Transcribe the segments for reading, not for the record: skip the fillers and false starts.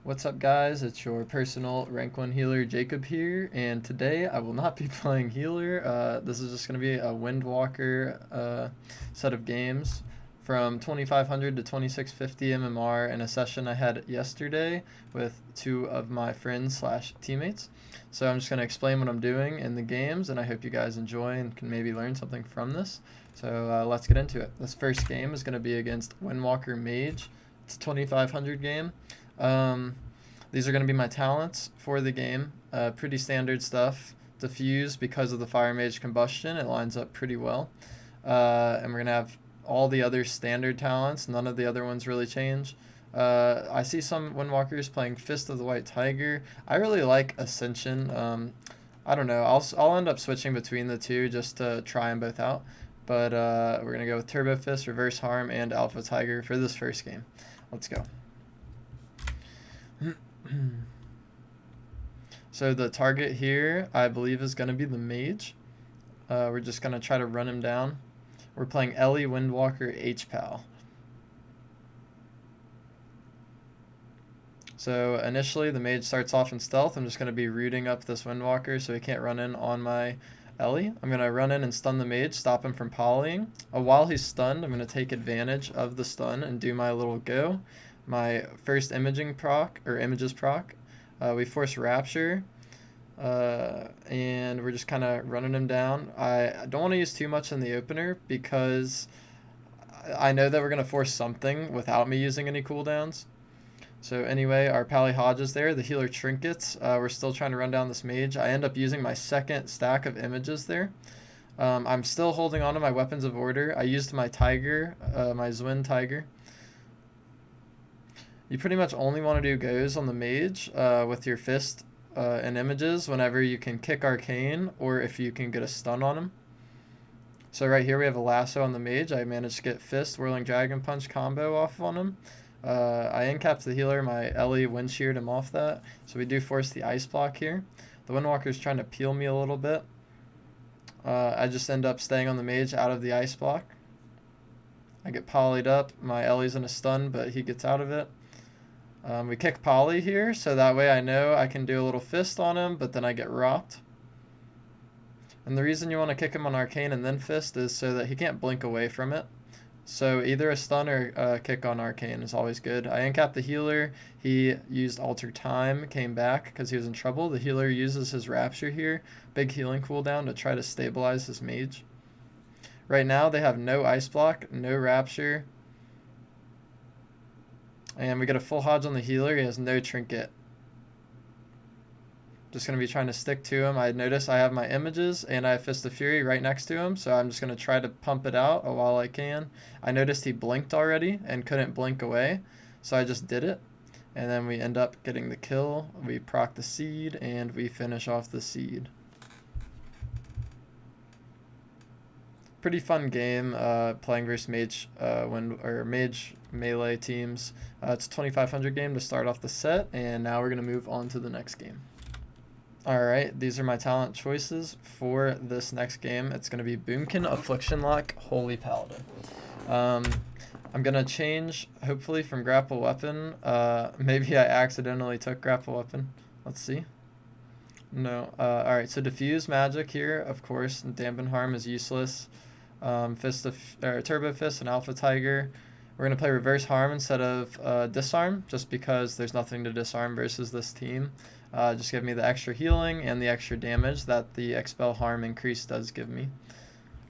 What's up, guys? It's your personal rank 1 healer Jacob here, and today I will not be playing healer. This is just going to be a Windwalker set of games from 2500 to 2650 MMR in a session I had yesterday with two of my friends slash teammates. So I'm just going to explain what I'm doing in the games, and I hope you guys enjoy and can maybe learn something from this. So let's get into it. This first game is going to be against Windwalker MAGE. It's a 2500 game. These are going to be my talents for the game. Pretty standard stuff. Diffuse, because of the Fire Mage combustion, it lines up pretty well. And we're going to have all the other standard talents. None of the other ones really change. I see some Windwalkers playing Fist of the White Tiger. I really like Ascension. I don't know. I'll end up switching between the two just to try them both out. But we're going to go with Turbo Fist, Reverse Harm, and Alpha Tiger for this first game. Let's go. So the target here, I believe, is going to be the Mage. We're just going to try to run him down. We're playing Ellie, Windwalker, HPAL. So initially, the Mage starts off in stealth. I'm just going to be rooting up this Windwalker so he can't run in on my Ellie. I'm going to run in and stun the Mage, stop him from polying. While he's stunned, I'm going to take advantage of the stun and do my little go. My first imaging proc, or images proc. We force Rapture, and we're just kind of running him down. I don't want to use too much in the opener because I know that we're going to force something without me using any cooldowns. So anyway, our Pally Hodge is there. The healer trinkets. We're still trying to run down this Mage. I end up using my second stack of images there. I'm still holding on to my weapons of order. I used my Tiger, my Zwin Tiger. You pretty much only want to do goes on the Mage with your Fist and images whenever you can kick Arcane or if you can get a stun on him. So right here we have a lasso on the Mage. I managed to get Fist, Whirling Dragon Punch combo off on him. I incapped the healer, my Ellie wind sheared him off that. So we do force the ice block here. The Windwalker's trying to peel me a little bit. I just end up staying on the Mage out of the ice block. I get polyed up. My Ellie's in a stun, but he gets out of it. We kick Poly here, so that way I know I can do a little Fist on him, but then I get rocked. And the reason you want to kick him on Arcane and then Fist is so that he can't blink away from it. So either a stun or a kick on Arcane is always good. I incapped the healer. He used Alter Time, came back because he was in trouble. The healer uses his Rapture here, big healing cooldown to try to stabilize his Mage. Right now they have no Ice Block, no Rapture. And we get a full Hodge on the healer. He has no trinket. Just going to be trying to stick to him. I notice I have my images and I have Fist of Fury right next to him. So I'm just going to try to pump it out while I can. I noticed he blinked already and couldn't blink away. So I just did it. And then we end up getting the kill. We proc the seed and we finish off the seed. Pretty fun game playing versus Mage Mage melee teams. It's a 2500 game to start off the set, and now we're going to move on to the next game. Alright, these are my talent choices for this next game. It's going to be Boomkin, Affliction Lock, Holy Paladin. I'm going to change, hopefully, from Grapple Weapon. Maybe I accidentally took Grapple Weapon. Let's see. No. Alright, so Diffuse Magic here, of course. Dampen Harm is useless. Turbo Fist and Alpha Tiger. We're going to play Reverse Harm instead of Disarm, just because there's nothing to disarm versus this team. Just give me the extra healing and the extra damage that the Expel Harm increase does give me.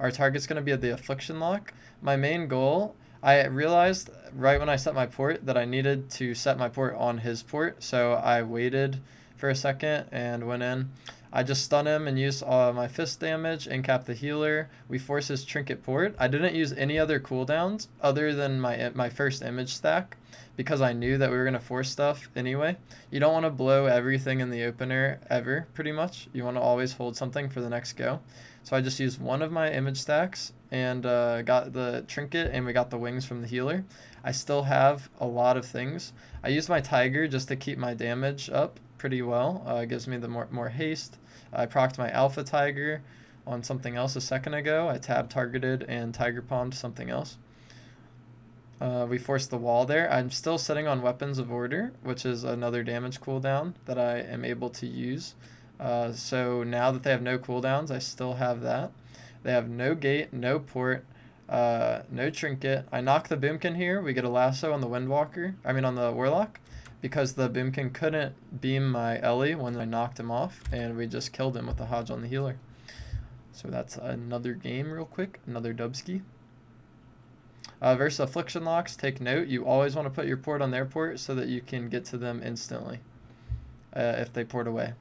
Our target's going to be at the Affliction Lock. My main goal, I realized right when I set my port that I needed to set my port on his port, so I waited for a second and went in. I just stun him and use my Fist damage and cap the healer. We force his Trinket port. I didn't use any other cooldowns other than my first image stack because I knew that we were going to force stuff anyway. You don't want to blow everything in the opener ever, pretty much. You want to always hold something for the next go. So I just used one of my image stacks and got the Trinket, and we got the wings from the healer. I still have a lot of things. I used my Tiger just to keep my damage up pretty well. It gives me the more haste. I procced my Alpha Tiger on something else a second ago. I tab targeted and Tiger palmed something else. We forced the wall there. I'm still sitting on Weapons of Order, which is another damage cooldown that I am able to use. So now that they have no cooldowns, I still have that. They have no gate, no port, no trinket. I knock the boomkin here. We get a lasso on the Windwalker. I mean on the Warlock, because the boomkin couldn't beam my Ellie when I knocked him off, and we just killed him with the Hodge on the healer. So that's another game real quick, another dubski. Versus Affliction Locks, take note, you always want to put your port on their port so that you can get to them instantly if they port away.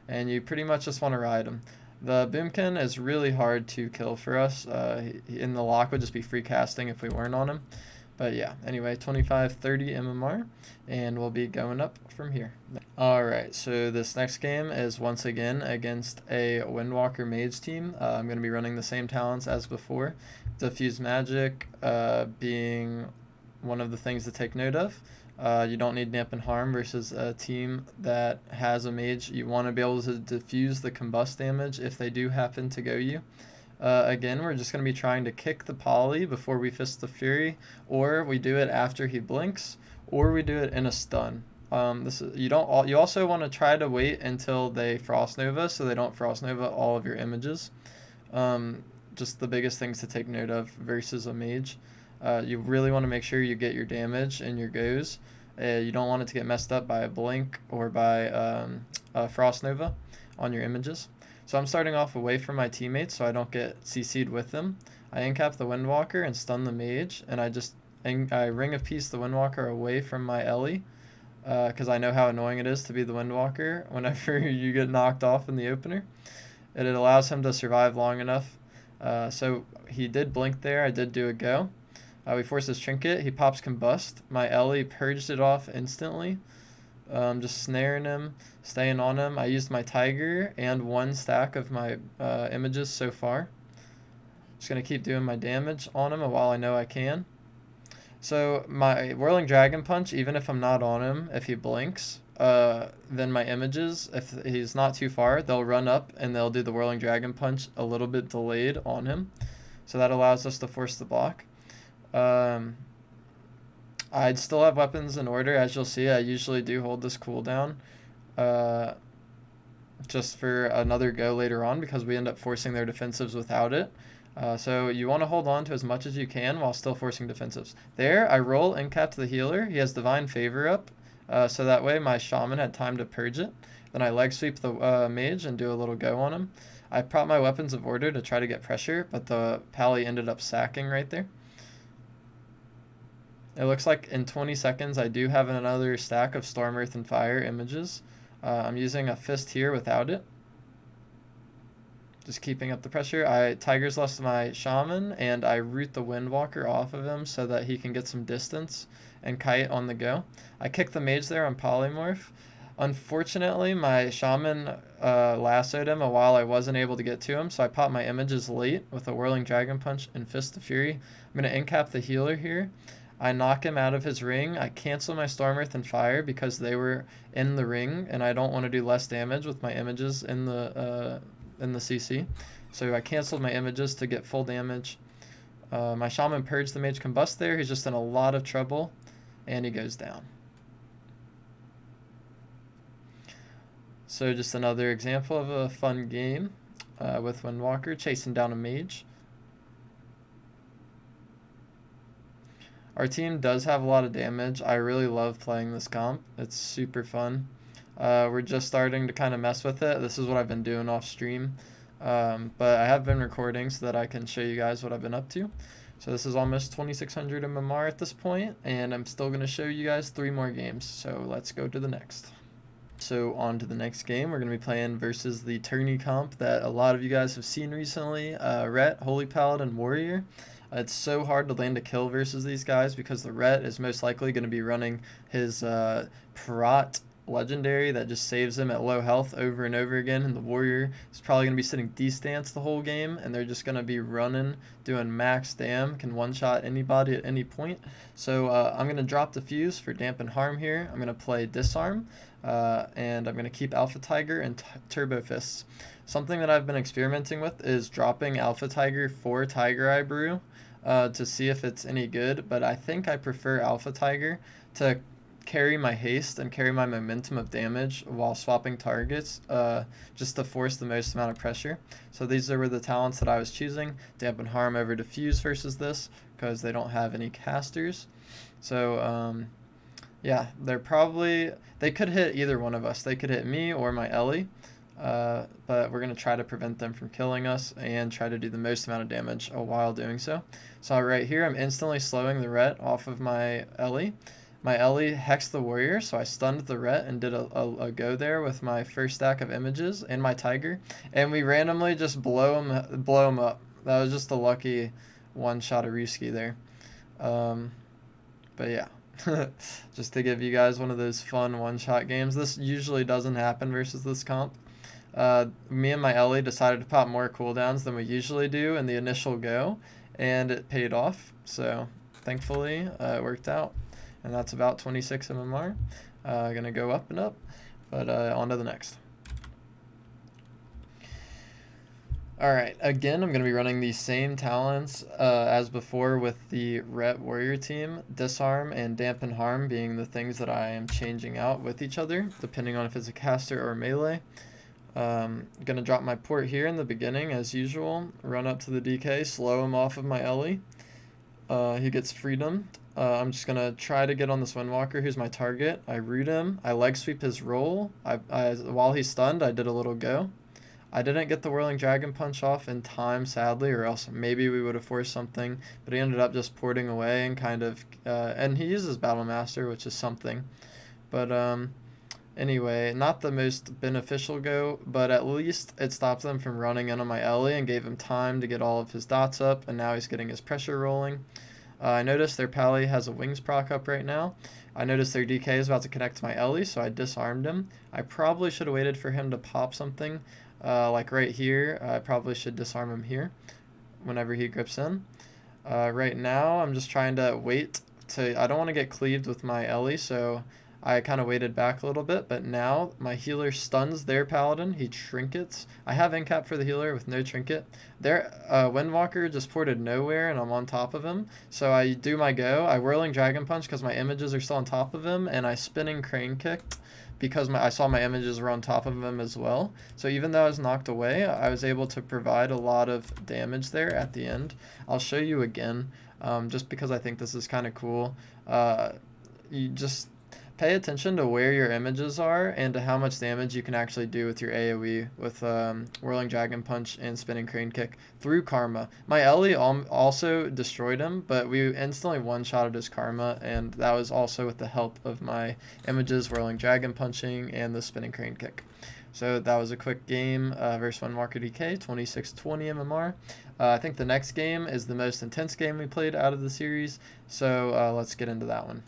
And you pretty much just want to ride them. The Boomkin is really hard to kill for us. In the lock would just be free casting if we weren't on him. But yeah, anyway, 25-30 MMR, and we'll be going up from here. Alright, so this next game is once again against a Windwalker Mage team. I'm going to be running the same talents as before. Diffuse Magic being one of the things to take note of. You don't need Dampen Harm versus a team that has a Mage. You want to be able to diffuse the combust damage if they do happen to go you. Again, we're just going to be trying to kick the poly before we fist the Fury, or we do it after he blinks, or we do it in a stun. You also want to try to wait until they Frost Nova so they don't Frost Nova all of your images. Just the biggest things to take note of versus a Mage. You really want to make sure you get your damage and your goes. You don't want it to get messed up by a blink or by a Frost Nova on your images. So I'm starting off away from my teammates so I don't get CC'd with them. I incap the Windwalker and stun the Mage, and I Ring of Peace the Windwalker away from my Ellie, because I know how annoying it is to be the Windwalker whenever you get knocked off in the opener. And it allows him to survive long enough. So he did blink there, I did do a go. We force his trinket, he pops combust. My Ellie purged it off instantly. Just snaring him, staying on him. I used my tiger and one stack of my images so far. Just going to keep doing my damage on him while I know I can. So my Whirling Dragon Punch, even if I'm not on him, if he blinks, then my images, if he's not too far, they'll run up and they'll do the Whirling Dragon Punch a little bit delayed on him. So that allows us to force the block. I'd still have weapons in order. As you'll see, I usually do hold this cooldown just for another go later on because we end up forcing their defensives without it. So you want to hold on to as much as you can while still forcing defensives. There, I roll incap to the healer. He has Divine Favor up, so that way my Shaman had time to purge it. Then I leg sweep the Mage and do a little go on him. I prop my Weapons of Order to try to get pressure, but the Pally ended up sacking right there. It looks like in 20 seconds I do have another stack of Storm, Earth, and Fire images. I'm using a fist here without it. Just keeping up the pressure. I Tiger's Lust my Shaman, and I root the Windwalker off of him so that he can get some distance and kite on the go. I kick the Mage there on Polymorph. Unfortunately, my Shaman lassoed him while I wasn't able to get to him, so I popped my images late with a Whirling Dragon Punch and Fist of Fury. I'm going to incap the healer here. I knock him out of his ring. I cancel my Storm, Earth, and Fire because they were in the ring, and I don't want to do less damage with my images in the CC. So I canceled my images to get full damage. My Shaman purged the Mage Combust there. He's just in a lot of trouble, and he goes down. So just another example of a fun game with Windwalker chasing down a Mage. Our team does have a lot of damage. I really love playing this comp. It's super fun. We're just starting to kind of mess with it. This is what I've been doing off stream. But I have been recording so that I can show you guys what I've been up to. So this is almost 2600 MMR at this point, and I'm still going to show you guys 3 more games. So let's go to the next. So on to the next game. We're going to be playing versus the tourney comp that a lot of you guys have seen recently. Rhett, Holy Paladin, Warrior. It's so hard to land a kill versus these guys because the Rhett is most likely going to be running his Parat legendary that just saves him at low health over and over again, and the Warrior is probably going to be sitting D-stance the whole game, and they're just going to be running, doing max dam, can one-shot anybody at any point. So I'm going to drop Diffuse for Dampen Harm here. I'm going to play Disarm, and I'm going to keep Alpha Tiger and Turbo Fists. Something that I've been experimenting with is dropping Alpha Tiger for Tiger Eye Brew. to see if it's any good, but I think I prefer Alpha Tiger to carry my haste and carry my momentum of damage while swapping targets, just to force the most amount of pressure. So these were the talents that I was choosing. Dampen Harm over Diffuse versus this, because they don't have any casters. So yeah, they could hit either one of us. They could hit me or my Ellie, but we're going to try to prevent them from killing us and try to do the most amount of damage while doing so. So right here, I'm instantly slowing the Ret off of my Ellie. My Ellie hexed the warrior, so I stunned the Ret and did a go there with my first stack of images and my Tiger, and we randomly just blow him up. That was just a lucky one-shot Ariski there. But yeah, just to give you guys one of those fun one-shot games. This usually doesn't happen versus this comp. Me and my Ellie decided to pop more cooldowns than we usually do in the initial go, and it paid off. So thankfully, it worked out. And that's about 26 MMR. Gonna go up and up, but on to the next. Alright, again, I'm going to be running the same talents as before with the Ret Warrior team. Disarm and Dampen Harm being the things that I am changing out with each other, depending on if it's a caster or melee. Going to drop my port here in the beginning, as usual. Run up to the DK, slow him off of my Ellie. He gets freedom. I'm just going to try to get on this Windwalker, who's my target. I root him. I leg sweep his roll. While he's stunned, I did a little go. I didn't get the Whirling Dragon Punch off in time, sadly, or else maybe we would have forced something. But he ended up just porting away and kind of... and he uses Battle Master, which is something. But anyway, not the most beneficial go, but at least it stopped them from running in on my Ellie and gave him time to get all of his dots up, and now he's getting his pressure rolling. I noticed their Pally has a Wings proc up right now. I noticed their DK is about to connect to my Ellie, so I disarmed him. I probably should have waited for him to pop something, like right here. I probably should disarm him here whenever he grips in. Right now, I'm just trying to wait I don't want to get cleaved with my Ellie, so I kind of waited back a little bit, but now my healer stuns their paladin. He trinkets. I have incap for the healer with no trinket. Their Windwalker just ported nowhere, and I'm on top of him. So I do my go. I Whirling Dragon Punch because my images are still on top of him, and I Spinning Crane Kicked because I saw my images were on top of him as well. So even though I was knocked away, I was able to provide a lot of damage there at the end. I'll show you again, just because I think this is kind of cool. You just... pay attention to where your images are and to how much damage you can actually do with your AoE with Whirling Dragon Punch and Spinning Crane Kick through Karma. My Ellie also destroyed him, but we instantly one-shotted his Karma, and that was also with the help of my images, Whirling Dragon Punching, and the Spinning Crane Kick. So that was a quick game versus Windwalker DK, 2620 MMR. I think the next game is the most intense game we played out of the series, so let's get into that one.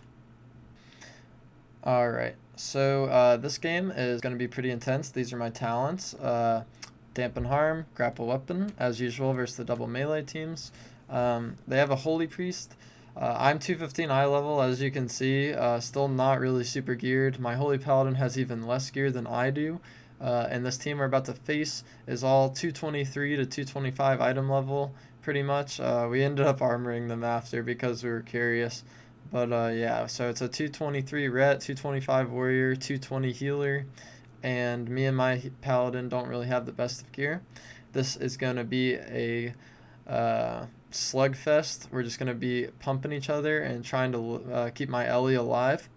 Alright, so this game is going to be pretty intense. These are my talents. Dampen Harm, Grapple Weapon, as usual, versus the double melee teams. They have a Holy Priest. I'm 215 eye level, as you can see, still not really super geared. My Holy Paladin has even less gear than I do. And this team we're about to face is all 223 to 225 item level, pretty much. We ended up armoring them after because we were curious. But yeah, so it's a 223 Ret, 225 Warrior, 220 Healer, and me and my Paladin don't really have the best of gear. This is going to be a slugfest. We're just going to be pumping each other and trying to keep my Ellie alive.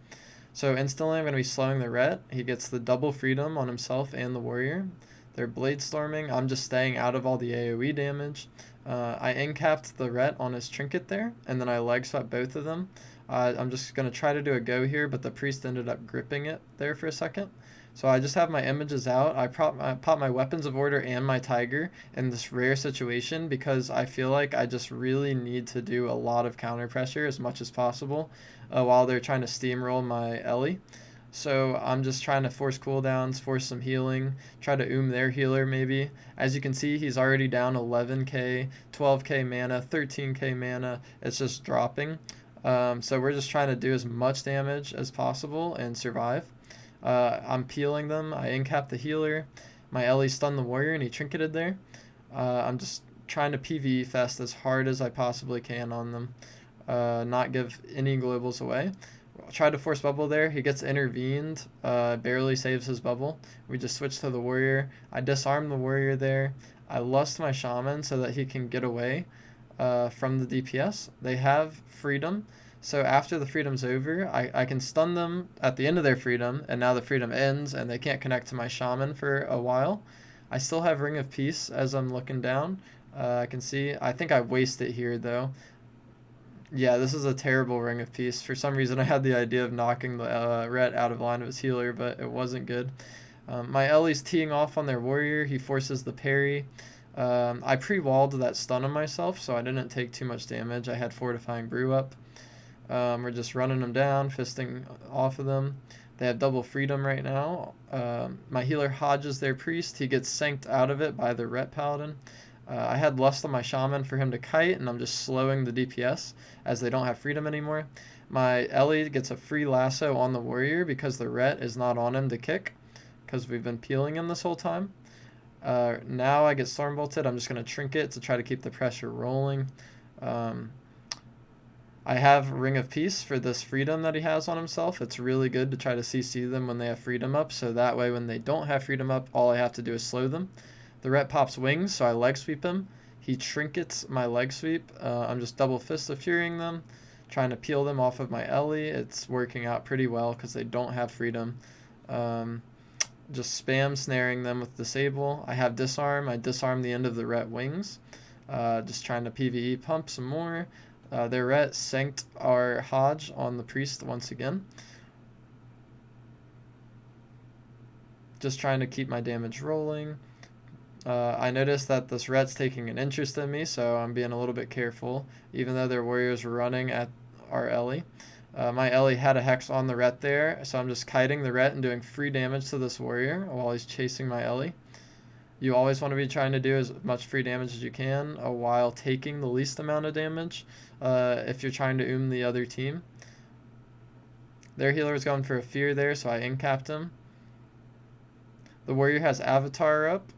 So instantly I'm going to be slowing the Ret. He gets the double freedom on himself and the Warrior. They're Blade Storming. I'm just staying out of all the AoE damage. I incapped the Ret on his trinket there, and then I leg swept both of them. I'm just going to try to do a go here, but the priest ended up gripping it there for a second. So I just have my images out. I pop my Weapons of Order and my Tiger in this rare situation because I feel like I just really need to do a lot of counter pressure as much as possible while they're trying to steamroll my Ellie. So I'm just trying to force cooldowns, force some healing, try to their healer maybe. As you can see, he's already down 11k, 12k mana, 13k mana. It's just dropping. So we're just trying to do as much damage as possible and survive. I'm peeling them. I incap the healer. My Ellie stunned the warrior and he trinketed there. I'm just trying to PvE fest as hard as I possibly can on them. Not give any globals away. Tried to force bubble there. He gets intervened. Barely saves his bubble. We just switch to the warrior. I disarm the warrior there. I lust my shaman so that he can get away from the DPS. They have freedom. So after the freedom's over, I can stun them at the end of their freedom, and now the freedom ends, and they can't connect to my shaman for a while. I still have Ring of Peace as I'm looking down. I can see. I think I waste it here, though. Yeah, this is a terrible Ring of Peace. For some reason, I had the idea of knocking the Ret out of line of his healer, but it wasn't good. My Ellie's teeing off on their warrior. He forces the parry. I pre-walled that stun on myself, so I didn't take too much damage. I had Fortifying Brew up. We're just running them down, fisting off of them. They have double freedom right now. My healer hodges their priest. He gets sanked out of it by the Ret Paladin. I had Lust on my shaman for him to kite, and I'm just slowing the DPS as they don't have freedom anymore. My Ellie gets a free lasso on the warrior because the Ret is not on him to kick, because we've been peeling him this whole time. Now I get Storm Bolted. I'm just going to trinket to try to keep the pressure rolling. I have Ring of Peace for this freedom that he has on himself. It's really good to try to CC them when they have freedom up, so that way when they don't have freedom up, all I have to do is slow them. The Ret pops wings, so I leg sweep him. He trinkets my leg sweep. I'm just double fist of furying them, trying to peel them off of my Ellie. It's working out pretty well because they don't have freedom. Just spam snaring them with Disable. I have Disarm. I disarm the end of the Ret wings. Just trying to PvE pump some more. Their Ret sanked our Hodge on the priest once again. Just trying to keep my damage rolling. I noticed that this Ret's taking an interest in me, so I'm being a little bit careful, even though their warriors were running at our Ellie. My Ellie had a Hex on the Ret there, so I'm just kiting the Ret and doing free damage to this warrior while he's chasing my Ellie. You always want to be trying to do as much free damage as you can while taking the least amount of damage if you're trying to the other team. Their healer was going for a fear there, so I incapped him. The warrior has Avatar up,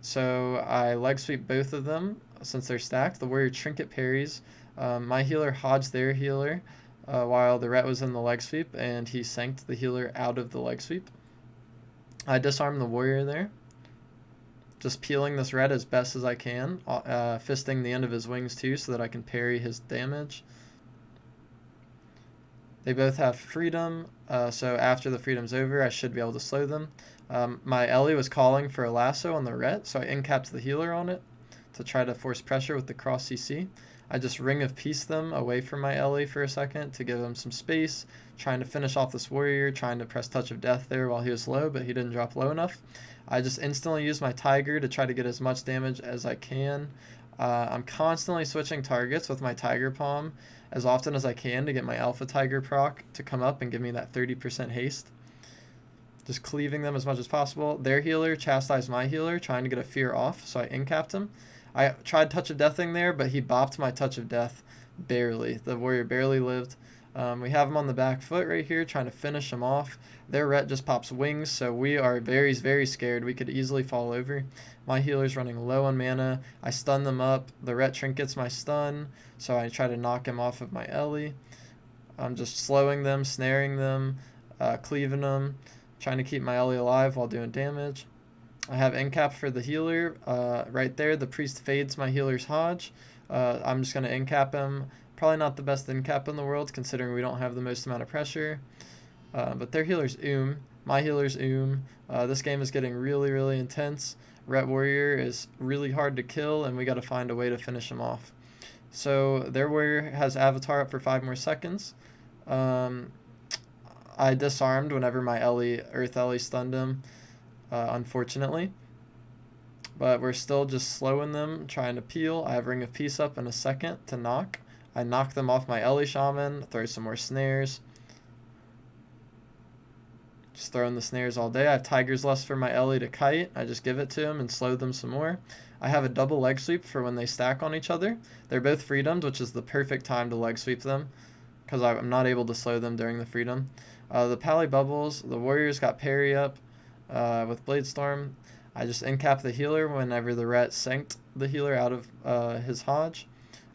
so I leg sweep both of them since they're stacked. The warrior trinket parries. My healer hodged their healer while the Ret was in the leg sweep, and he sanked the healer out of the leg sweep. I disarmed the warrior there. Just peeling this Ret as best as I can, fisting the end of his wings too so that I can parry his damage. They both have freedom, so after the freedom's over, I should be able to slow them. My Ellie was calling for a lasso on the Ret, so I incapped the healer on it to try to force pressure with the cross CC. I just Ring of Peace them away from my Ellie for a second to give them some space, trying to finish off this warrior, trying to press Touch of Death there while he was low, but he didn't drop low enough. I just instantly use my Tiger to try to get as much damage as I can. I'm constantly switching targets with my Tiger Palm as often as I can to get my Alpha Tiger proc to come up and give me that 30% haste. Just cleaving them as much as possible. Their healer chastised my healer, trying to get a fear off, so I incapped him. I tried Touch of Deathing there, but he bopped my Touch of Death barely. The warrior barely lived. We have him on the back foot right here, trying to finish him off. Their Ret just pops wings, so we are very, very scared. We could easily fall over. My healer's running low on mana. I stun them up. The Ret trinkets my stun, so I try to knock him off of my Ellie. I'm just slowing them, snaring them, cleaving them, trying to keep my Ellie alive while doing damage. I have incap for the healer right there. The priest fades my healer's Hodge. I'm just going to incap him. Probably not the best incap in the world considering we don't have the most amount of pressure. But their healer's my healer's this game is getting really, really intense. Ret Warrior is really hard to kill, and we got to find a way to finish him off. So their warrior has Avatar up for 5 more seconds. I disarmed whenever my Earth Ellie stunned him, unfortunately. But we're still just slowing them, trying to peel. I have Ring of Peace up in a second to knock. I knock them off my Ellie Shaman, throw some more snares. Just throwing the snares all day. I have Tiger's Lust for my Ellie to kite. I just give it to him and slow them some more. I have a double leg sweep for when they stack on each other. They're both freedomed, which is the perfect time to leg sweep them because I'm not able to slow them during the freedom. The Pally Bubbles, the Warriors got parry up with Blade Storm. I just incap the healer whenever the ret sanked the healer out of his Hodge.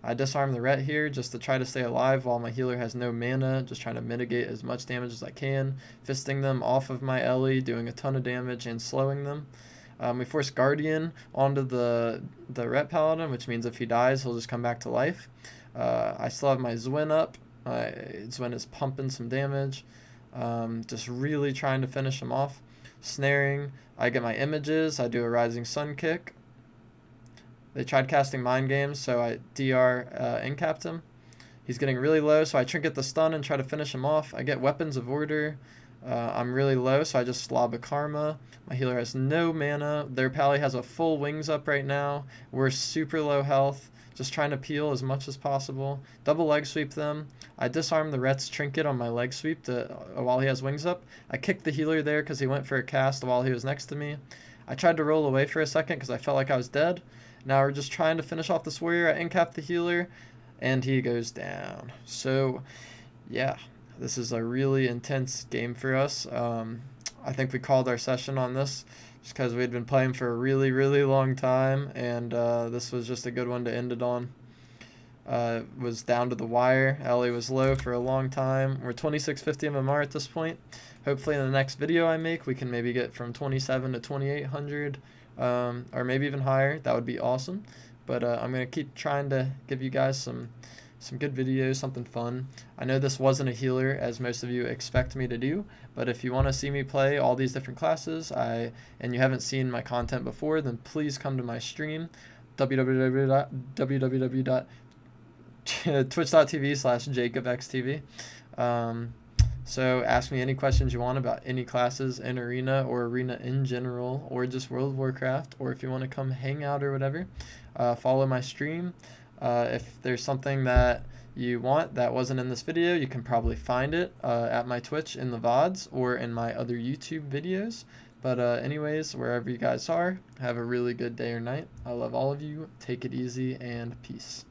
I disarm the ret here just to try to stay alive while my healer has no mana, just trying to mitigate as much damage as I can, fisting them off of my Ellie, doing a ton of damage and slowing them. We force Guardian onto the ret paladin, which means if he dies, he'll just come back to life. I still have my Zwin up. Zwin is pumping some damage. Just really trying to finish him off. Snaring. I get my images. I do a Rising Sun kick. They tried casting Mind Games, so I DR incapped him. He's getting really low, so I trinket the stun and try to finish him off. I get Weapons of Order. I'm really low, so I just slob a Karma. My healer has no mana. Their pally has a full wings up right now. We're super low health. Just trying to peel as much as possible. Double leg sweep them. I disarm the ret's trinket on my leg sweep while he has wings up. I kicked the healer there because he went for a cast while he was next to me. I tried to roll away for a second because I felt like I was dead. Now we're just trying to finish off this warrior. I incap the healer, and he goes down. So, yeah, this is a really intense game for us. I think we called our session on this just because we had been playing for a really, really long time, and this was just a good one to end it on. It was down to the wire. Ellie was low for a long time. We're 2650 MMR at this point. Hopefully in the next video I make, we can maybe get from 27 to 2800. Or maybe even higher. That would be awesome. But I'm going to keep trying to give you guys some good videos, something fun. I know this wasn't a healer, as most of you expect me to do, but if you want to see me play all these different classes, and you haven't seen my content before, then please come to my stream, www.twitch.tv/JACOBXTV. So ask me any questions you want about any classes in Arena or Arena in general, or just World of Warcraft, or if you want to come hang out or whatever. Follow my stream. If there's something that you want that wasn't in this video, you can probably find it at my Twitch in the VODs or in my other YouTube videos. But anyways, wherever you guys are, have a really good day or night. I love all of you. Take it easy and peace.